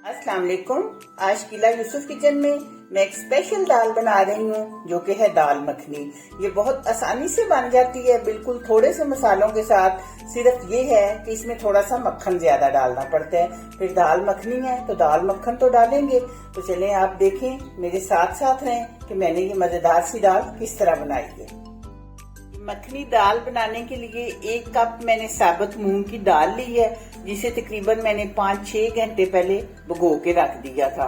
अस्सलाम वालेकुम। आज किला यूसुफ किचन में मैं एक स्पेशल दाल बना रही हूँ जो कि है दाल मखनी। ये बहुत आसानी से बन जाती है, बिल्कुल थोड़े से मसालों के साथ। सिर्फ ये है कि इसमें थोड़ा सा मक्खन ज्यादा डालना पड़ता है। फिर दाल मखनी है तो दाल मक्खन तो डालेंगे। तो चलें आप देखें, मेरे साथ साथ रहें कि मैंने ये मजेदार सी दाल किस तरह बनाई है। मखनी दाल बनाने के लिए 1 कप मैंने साबुत मूंग की दाल ली है, जिसे तकरीबन मैंने 5-6 घंटे पहले भिगो के रख दिया था।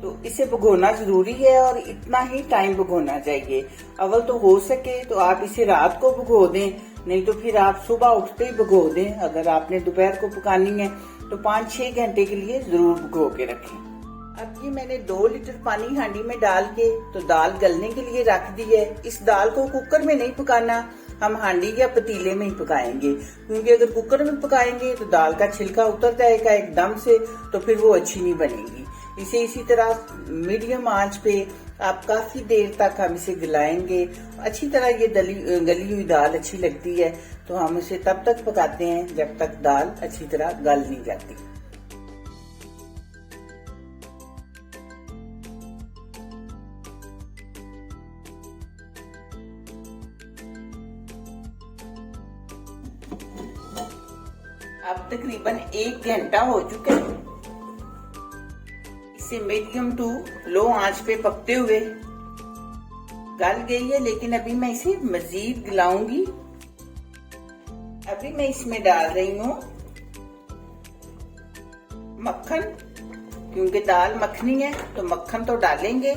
तो इसे भिगोना जरूरी है और इतना ही टाइम भिगोना चाहिए। अव्वल तो हो सके तो आप इसे रात को भिगो दें, नहीं तो फिर आप सुबह उठते ही भिगो दें। अगर आपने दोपहर को पकानी है तो 5-6 घंटे के लिए जरूर भिगो के रखें। अब ये मैंने 2 लीटर पानी हांडी में डाल के तो दाल गलने के लिए रख दी है। इस दाल को कुकर में नहीं पकाना, हम हांडी या पतीले में ही पकाएंगे, क्योंकि अगर कुकर में पकाएंगे तो दाल का छिलका उतर जाएगा एकदम से, तो फिर वो अच्छी नहीं बनेगी। इसे इसी तरह मीडियम आंच पे आप काफी देर तक हम इसे गलाएंगे। अच्छी तरह ये गली हुई दाल अच्छी लगती है, तो हम इसे तब तक पकाते हैं जब तक दाल अच्छी तरह गल नहीं जाती। अब तकरीबन 1 घंटा हो चुका है इसे मीडियम टू लो आंच पे पकते हुए। गल गई है, लेकिन अभी मैं इसे मजीद गलाऊंगी। अभी मैं इसमें डाल रही हूँ मक्खन, क्योंकि दाल मखनी है तो मक्खन तो डालेंगे।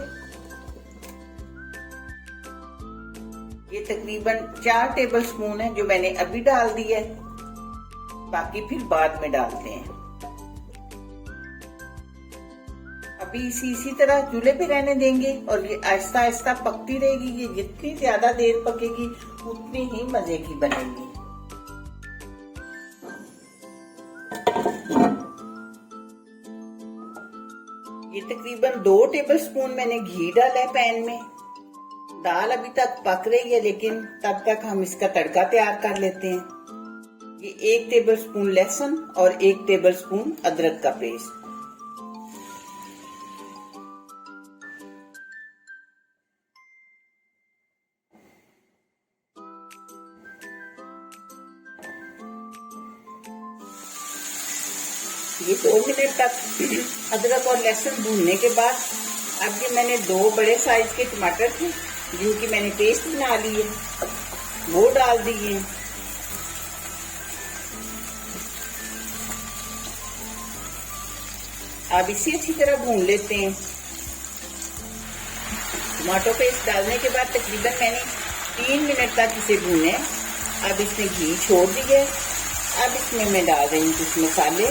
ये तकरीबन 4 टेबल स्पून है जो मैंने अभी डाल दी है, बाकी फिर बाद में डालते हैं। अभी इसी तरह चूल्हे पे रहने देंगे और ये आहिस्ता आहिस्ता पकती रहेगी। ये जितनी ज्यादा देर पकेगी उतनी ही मजे की बनेगी। ये तकरीबन 2 टेबल स्पून मैंने घी डाला है पैन में। दाल अभी तक पक रही है, लेकिन तब तक हम इसका तड़का तैयार कर लेते हैं। ये 1 टेबल स्पून लहसुन और 1 टेबल स्पून अदरक का पेस्ट। ये 2 मिनट तक अदरक और लहसुन भूनने के बाद अब ये मैंने 2 बड़े साइज के टमाटर थे जिनकी मैंने पेस्ट बना ली है, वो डाल दिए। अब इसे अच्छी तरह भून लेते हैं। टमाटो पेस्ट डालने के बाद तकरीबन मैंने 3 मिनट तक इसे भूने। अब इसमें घी छोड़ दिया। अब इसमें मैं डाल रही हूँ कुछ मसाले,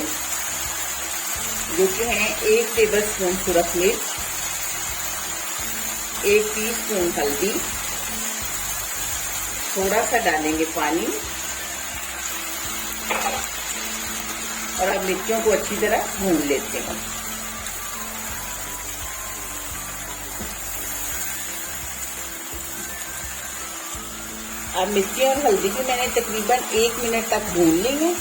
जो कि हैं 1 टेबल स्पून सुरख मिर्च, 1 टीस्पून हल्दी, थोड़ा सा डालेंगे पानी, और अब मिर्चों को अच्छी तरह भून लेते हैं। अब मिर्ची और हल्दी भी मैंने तकरीबन 1 मिनट तक भून ली है।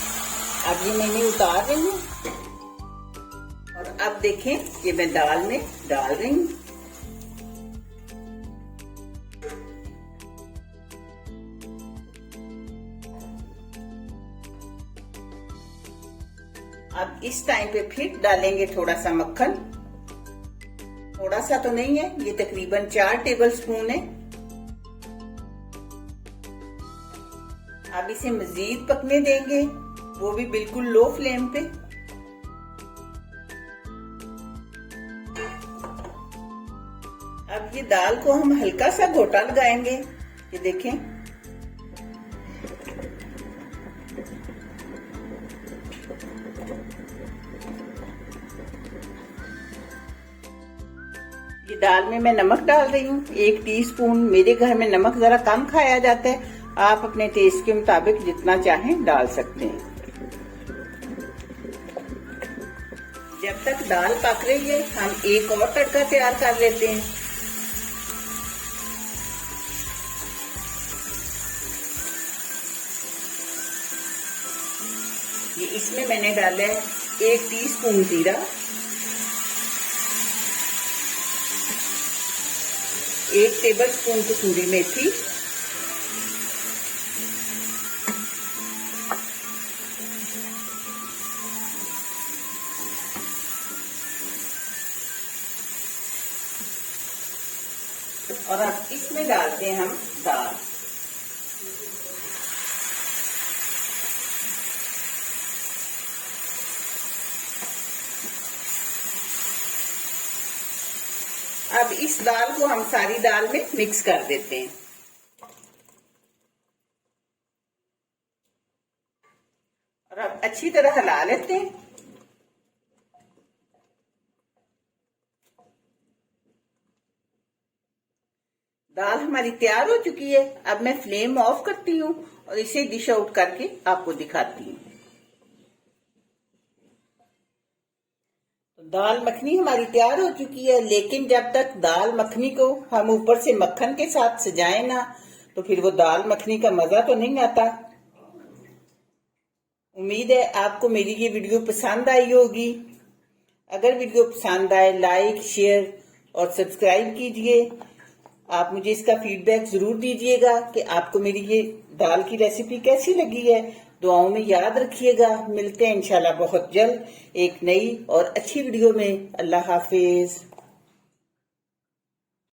अब ये मैंने उतार रही हूँ और अब देखें ये मैं दाल में डाल रही हूँ। अब इस टाइम पे फिर डालेंगे थोड़ा सा मक्खन। थोड़ा सा तो नहीं है, ये तकरीबन 4 टेबल स्पून है। अब इसे मजीद पकने देंगे, वो भी बिल्कुल लो फ्लेम पे। अब ये दाल को हम हल्का सा घोटा लगाएंगे। ये देखें, ये दाल में मैं नमक डाल रही हूँ 1 टीस्पून। मेरे घर में नमक जरा कम खाया जाता है, आप अपने टेस्ट के मुताबिक जितना चाहें डाल सकते हैं। जब तक दाल पक रही है हम एक और तड़का तैयार कर लेते हैं। ये इसमें मैंने डाला है 1 टीस्पून जीरा, 1 टेबलस्पून कसूरी मेथी, और अब इसमें डालते हैं हम दाल। अब इस दाल को हम सारी दाल में मिक्स कर देते हैं। और अब अच्छी तरह हिला लेते हैं। दाल हमारी तैयार हो चुकी है। अब मैं फ्लेम ऑफ करती हूँ और इसे डिश आउट करके आपको दिखाती हूँ। तो दाल मखनी हमारी तैयार हो चुकी है, लेकिन जब तक दाल मखनी को हम ऊपर से मक्खन के साथ सजाएं ना, तो फिर वो दाल मखनी का मजा तो नहीं आता। उम्मीद है आपको मेरी ये वीडियो पसंद आई होगी। अगर वीडियो पसंद आए, लाइक, शेयर और सब्सक्राइब कीजिए। आप मुझे इसका फीडबैक जरूर दीजिएगा कि आपको मेरी ये दाल की रेसिपी कैसी लगी है। दुआओं में याद रखिएगा। मिलते हैं इंशाल्लाह बहुत जल्द एक नई और अच्छी वीडियो में। अल्लाह हाफिज।